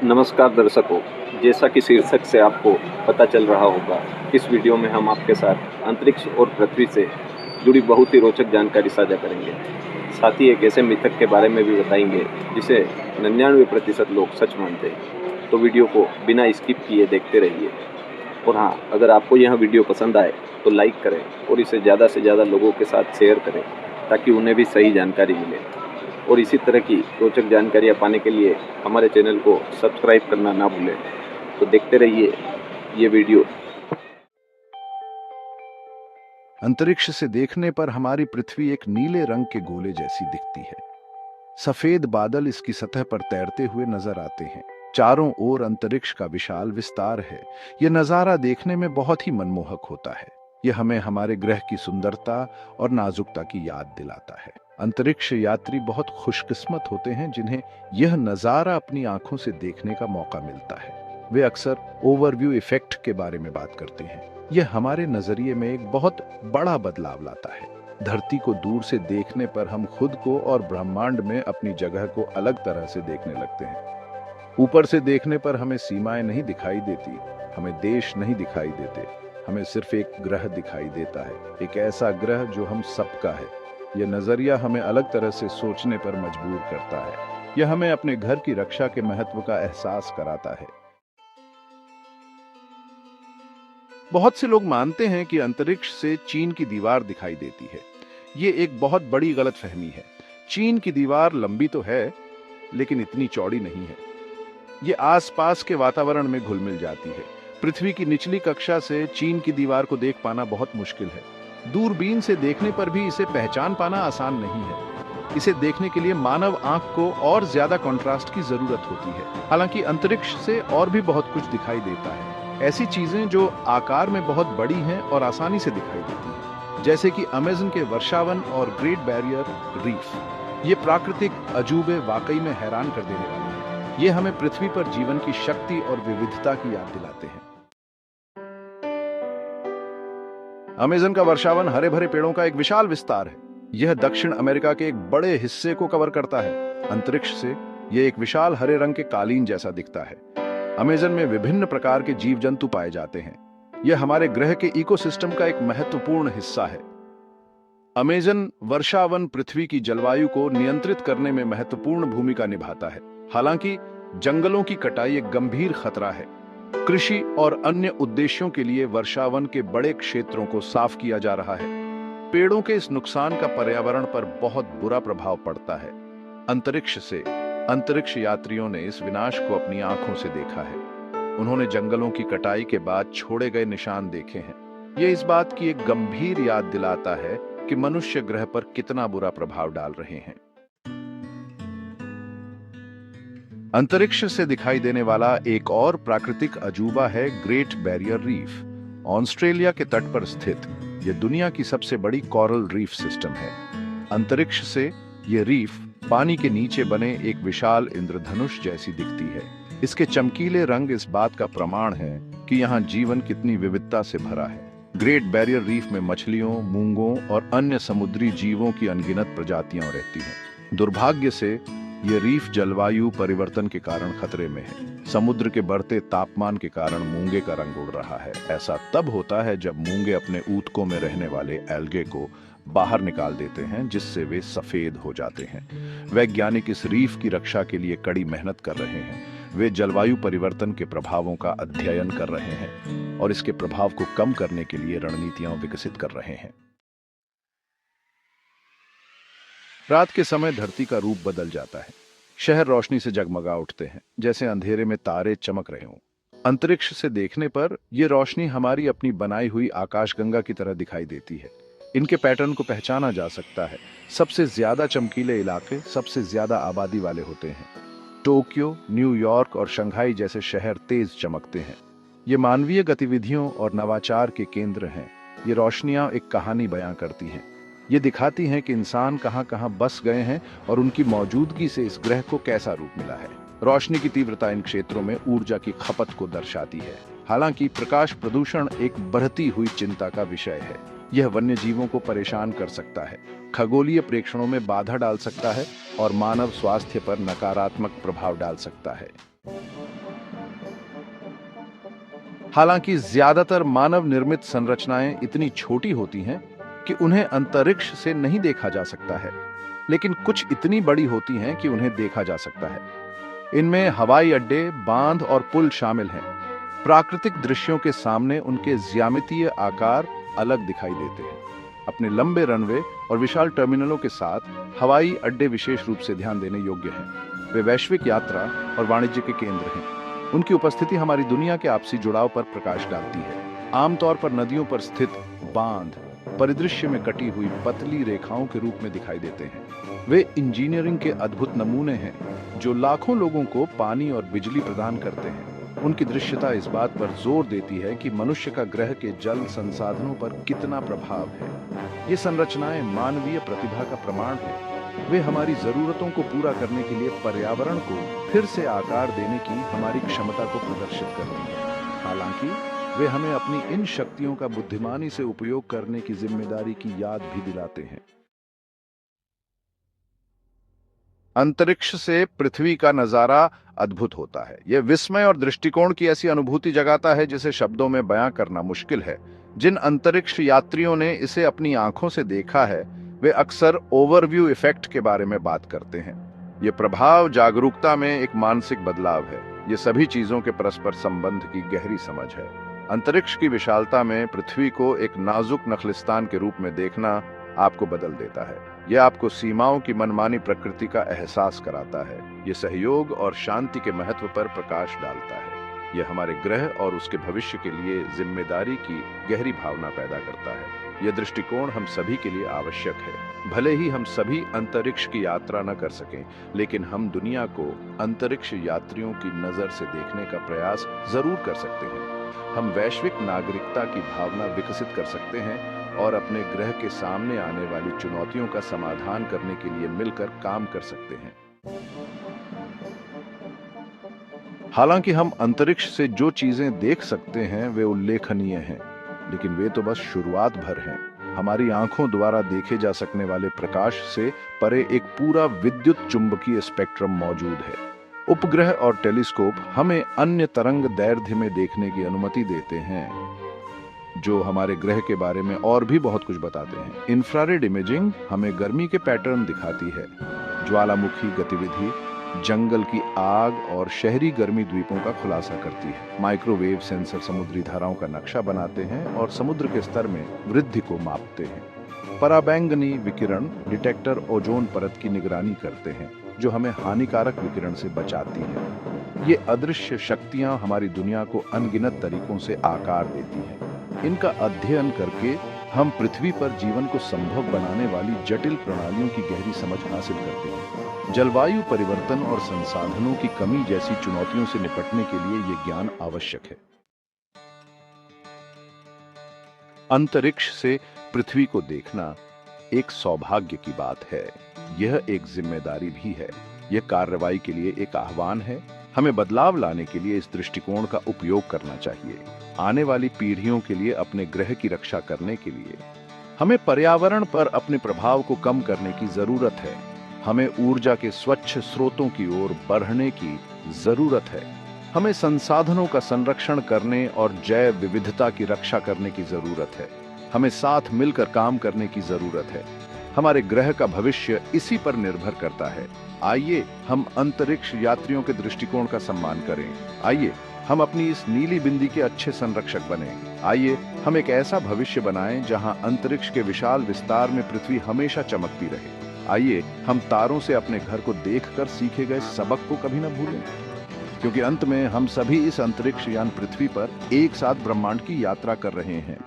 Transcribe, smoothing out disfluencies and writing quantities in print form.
नमस्कार दर्शकों, जैसा कि शीर्षक से आपको पता चल रहा होगा, इस वीडियो में हम आपके साथ अंतरिक्ष और पृथ्वी से जुड़ी बहुत ही रोचक जानकारी साझा करेंगे। साथ ही एक ऐसे मिथक के बारे में भी बताएंगे जिसे 99% लोग सच मानते हैं। तो वीडियो को बिना स्किप किए देखते रहिए। और हाँ, अगर आपको यह वीडियो पसंद आए तो लाइक करें और इसे ज़्यादा से ज़्यादा लोगों के साथ शेयर करें ताकि उन्हें भी सही जानकारी मिले। और इसी तरह की रोचक जानकारियाँ पाने के लिए हमारे चैनल को सब्सक्राइब करना ना भूलें। तो देखते रहिए ये वीडियो। अंतरिक्ष से देखने पर हमारी पृथ्वी एक नीले रंग के गोले जैसी दिखती है। सफेद बादल इसकी सतह पर तैरते हुए नजर आते हैं। चारों ओर अंतरिक्ष का विशाल विस्तार है। यह नजारा देखने में बहुत ही मनमोहक होता है। यह हमें हमारे ग्रह की सुंदरता और नाजुकता की याद दिलाता है। अंतरिक्ष यात्री बहुत खुशकिस्मत होते हैं जिन्हें यह नजारा अपनी आंखों से देखने का मौका मिलता है। वे अक्सर ओवरव्यू इफेक्ट के बारे में बात करते हैं। यह हमारे नजरिए में एक बहुत बड़ा बदलाव लाता है। धरती को दूर से देखने पर हम खुद को और ब्रह्मांड में अपनी जगह को अलग तरह से देखने लगते हैं। ऊपर से देखने पर हमें सीमाएं नहीं दिखाई देती, हमें देश नहीं दिखाई देते, हमें सिर्फ एक ग्रह दिखाई देता है, एक ऐसा ग्रह जो हम सबका है। यह नजरिया हमें अलग तरह से सोचने पर मजबूर करता है। यह हमें अपने घर की रक्षा के महत्व का एहसास कराता है। बहुत से लोग मानते हैं कि अंतरिक्ष से चीन की दीवार दिखाई देती है। ये एक बहुत बड़ी गलतफहमी है। चीन की दीवार लंबी तो है, लेकिन इतनी चौड़ी नहीं है। ये आसपास के वातावरण में घुल मिल जाती है। पृथ्वी की निचली कक्षा से चीन की दीवार को देख पाना बहुत मुश्किल है। दूरबीन से देखने पर भी इसे पहचान पाना आसान नहीं है। इसे देखने के लिए मानव आंख को और ज्यादा कंट्रास्ट की जरूरत होती है। हालांकि अंतरिक्ष से और भी बहुत कुछ दिखाई देता है। ऐसी चीजें जो आकार में बहुत बड़ी हैं और आसानी से दिखाई देती हैं, जैसे कि अमेज़न के वर्षावन और ग्रेट बैरियर रीफ। ये प्राकृतिक अजूबे वाकई में हैरान कर देने वाले हैं। ये हमें पृथ्वी पर जीवन की शक्ति और विविधता की याद दिलाते हैं। अमेज़न का वर्षावन हरे भरे पेड़ों का एक विशाल विस्तार है। यह दक्षिण अमेरिका के एक बड़े हिस्से को कवर करता है। अंतरिक्ष से यह एक विशाल हरे रंग के कालीन जैसा दिखता है। अमेज़न में विभिन्न प्रकार के जीव जंतु पाए जाते हैं। यह हमारे ग्रह के इकोसिस्टम का एक महत्वपूर्ण हिस्सा है। अमेज़न वर्षावन पृथ्वी की जलवायु को नियंत्रित करने में महत्वपूर्ण भूमिका निभाता है। हालांकि जंगलों की कटाई एक गंभीर खतरा है। कृषि और अन्य उद्देश्यों के लिए वर्षावन के बड़े क्षेत्रों को साफ किया जा रहा है। पेड़ों के इस नुकसान का पर्यावरण पर बहुत बुरा प्रभाव पड़ता है। अंतरिक्ष से अंतरिक्ष यात्रियों ने इस विनाश को अपनी आंखों से देखा है। उन्होंने जंगलों की कटाई के बाद छोड़े गए निशान देखे हैं। यह इस बात की एक गंभीर याद दिलाता है कि मनुष्य ग्रह पर कितना बुरा प्रभाव डाल रहे हैं। अंतरिक्ष से दिखाई देने वाला एक और प्राकृतिक अजूबा है ग्रेट बैरियर रीफ। ऑस्ट्रेलिया के तट पर स्थित यह दुनिया की सबसे बड़ी कोरल रीफ सिस्टम है। अंतरिक्ष से यह रीफ पानी के नीचे बने एक विशाल इंद्रधनुष जैसी दिखती है। इसके चमकीले रंग इस बात का प्रमाण है कि यहाँ जीवन कितनी विविधता से भरा है। ग्रेट बैरियर रीफ में मछलियों, मूंगों और अन्य समुद्री जीवों की अनगिनत प्रजातियां रहती हैं। दुर्भाग्य से यह रीफ जलवायु परिवर्तन के कारण खतरे में है। समुद्र के बढ़ते तापमान के कारण मूंगे का रंग उड़ रहा है। ऐसा तब होता है जब मूंगे अपने ऊतकों में रहने वाले एल्गे को बाहर निकाल देते हैं, जिससे वे सफेद हो जाते हैं। वैज्ञानिक इस रीफ की रक्षा के लिए कड़ी मेहनत कर रहे हैं। वे जलवायु परिवर्तन के प्रभावों का अध्ययन कर रहे हैं और इसके प्रभाव को कम करने के लिए रणनीतियां विकसित कर रहे हैं। रात के समय धरती का रूप बदल जाता है। शहर रोशनी से जगमगा उठते हैं, जैसे अंधेरे में तारे चमक रहे हों। अंतरिक्ष से देखने पर यह रोशनी हमारी अपनी बनाई हुई आकाशगंगा की तरह दिखाई देती है। इनके पैटर्न को पहचाना जा सकता है। सबसे ज्यादा चमकीले इलाके सबसे ज्यादा आबादी वाले होते हैं। टोक्यो, न्यूयॉर्क और शंघाई जैसे शहर तेज चमकते हैं। ये मानवीय गतिविधियों और नवाचार के केंद्र हैं। ये रोशनियां एक कहानी बयां करती हैं। ये दिखाती हैं कि इंसान कहां कहां बस गए हैं और उनकी मौजूदगी से इस ग्रह को कैसा रूप मिला है। रोशनी की तीव्रता इन क्षेत्रों में ऊर्जा की खपत को दर्शाती है। हालांकि प्रकाश प्रदूषण एक बढ़ती हुई चिंता का विषय है। यह वन्य जीवों को परेशान कर सकता है, खगोलीय प्रेक्षणों में बाधा डाल सकता है और मानव स्वास्थ्य पर नकारात्मक प्रभाव डाल सकता है। हालांकि ज्यादातर मानव निर्मित संरचनाएं इतनी छोटी होती हैं कि उन्हें अंतरिक्ष से नहीं देखा जा सकता है, लेकिन कुछ इतनी बड़ी होती हैं कि उन्हें देखा जा सकता है। इनमें हवाई अड्डे, बांध और पुल शामिल हैं। प्राकृतिक दृश्यों के सामने उनके ज्यामितीय आकार अलग दिखाई देते हैं। अपने लंबे रनवे और विशाल टर्मिनलों के साथ हवाई अड्डे विशेष रूप से ध्यान देने योग्य हैं। वे वैश्विक यात्रा और वाणिज्य के केंद्र हैं। उनकी उपस्थिति हमारी दुनिया के आपसी जुड़ाव पर प्रकाश डालती है। आमतौर पर नदियों पर स्थित बांध परिदृश्य में कटी हुई पतली रेखाओं के रूप में दिखाई देते हैं। वे इंजीनियरिंग के अद्भुत नमूने हैं जो लाखों लोगों को पानी और बिजली प्रदान करते हैं। उनकी दृश्यता इस बात पर जोर देती है कि मनुष्य का ग्रह के जल संसाधनों पर कितना प्रभाव है। ये संरचनाएं मानवीय प्रतिभा का प्रमाण है। वे हमारी जरूरतों को पूरा करने के लिए पर्यावरण को फिर से आकार देने की हमारी क्षमता को प्रदर्शित करती हैं। हालांकि वे हमें अपनी इन शक्तियों का बुद्धिमानी से उपयोग करने की जिम्मेदारी की याद भी दिलाते हैं। अंतरिक्ष से पृथ्वी का नजारा अद्भुत होता है। यह विस्मय और दृष्टिकोण की ऐसी अनुभूति जगाता है जिसे शब्दों में बयां करना मुश्किल है। जिन अंतरिक्ष यात्रियों ने इसे अपनी आंखों से देखा है, वे अक्सर ओवरव्यू इफेक्ट के बारे में बात करते हैं। ये प्रभाव जागरूकता में एक मानसिक बदलाव है। ये सभी चीजों के परस्पर संबंध की गहरी समझ है। अंतरिक्ष की विशालता में पृथ्वी को एक नाजुक नखलिस्तान के रूप में देखना आपको बदल देता है। यह आपको सीमाओं की मनमानी प्रकृति का एहसास कराता है। यह सहयोग और शांति के महत्व पर प्रकाश डालता है। यह हमारे ग्रह और उसके भविष्य के लिए जिम्मेदारी की गहरी भावना पैदा करता है। यह दृष्टिकोण हम सभी के लिए आवश्यक है। भले ही हम सभी अंतरिक्ष की यात्रा न कर सकें, लेकिन हम दुनिया को अंतरिक्ष यात्रियों की नजर से देखने का प्रयास जरूर कर सकते हैं। हम वैश्विक नागरिकता की भावना विकसित कर सकते हैं और अपने ग्रह के सामने आने वाली चुनौतियों का समाधान करने के लिए मिलकर काम कर सकते हैं। हालांकि हम अंतरिक्ष से जो चीजें देख सकते हैं वे उल्लेखनीय हैं, लेकिन वे तो बस शुरुआत भर हैं। हमारी आंखों द्वारा देखे जा सकने वाले प्रकाश से परे एक पूरा विद्युत चुंबकीय स्पेक्ट्रम मौजूद है। उपग्रह और टेलीस्कोप हमें अन्य तरंग दैर्ध्य में देखने की अनुमति देते हैं, जो हमारे ग्रह के बारे में और भी बहुत कुछ बताते हैं। इंफ्रारेड इमेजिंग हमें गर्मी के पैटर्न दिखाती है, ज्वालामुखी गतिविधि, जंगल की आग और शहरी गर्मी द्वीपों का खुलासा करती है। माइक्रोवेव सेंसर समुद्री धाराओं का नक्शा बनाते हैं और समुद्र के स्तर में वृद्धि को मापते हैं। पराबैंगनी विकिरण डिटेक्टर ओजोन परत की निगरानी करते हैं, जो हमें हानिकारक विकिरण से बचाती है। ये अदृश्य शक्तियां हमारी दुनिया को अनगिनत तरीकों से आकार देती हैं। इनका अध्ययन करके हम पृथ्वी पर जीवन को संभव बनाने वाली जटिल प्रणालियों की गहरी समझ हासिल करते हैं। जलवायु परिवर्तन और संसाधनों की कमी जैसी चुनौतियों से निपटने के लिए ये ज्ञान आवश्यक है। अंतरिक्ष से पृथ्वी को देखना एक सौभाग्य की बात है। यह एक जिम्मेदारी भी है। यह कार्रवाई के लिए एक आह्वान है। हमें बदलाव लाने के लिए इस दृष्टिकोण का उपयोग करना चाहिए। आने वाली पीढ़ियों के लिए अपने ग्रह की रक्षा करने के लिए हमें पर्यावरण पर अपने प्रभाव को कम करने की जरूरत है। हमें ऊर्जा के स्वच्छ स्रोतों की ओर बढ़ने की जरूरत है। हमें संसाधनों का संरक्षण करने और जैव विविधता की रक्षा करने की जरूरत है। हमें साथ मिलकर काम करने की जरूरत है। हमारे ग्रह का भविष्य इसी पर निर्भर करता है। आइए हम अंतरिक्ष यात्रियों के दृष्टिकोण का सम्मान करें। आइए हम अपनी इस नीली बिंदी के अच्छे संरक्षक बने। आइए हम एक ऐसा भविष्य बनाएं जहां अंतरिक्ष के विशाल विस्तार में पृथ्वी हमेशा चमकती रहे। आइए हम तारों से अपने घर को देखकर सीखे गए सबक को कभी न भूलें, क्योंकि अंत में हम सभी इस अंतरिक्ष यान पृथ्वी पर एक साथ ब्रह्मांड की यात्रा कर रहे हैं।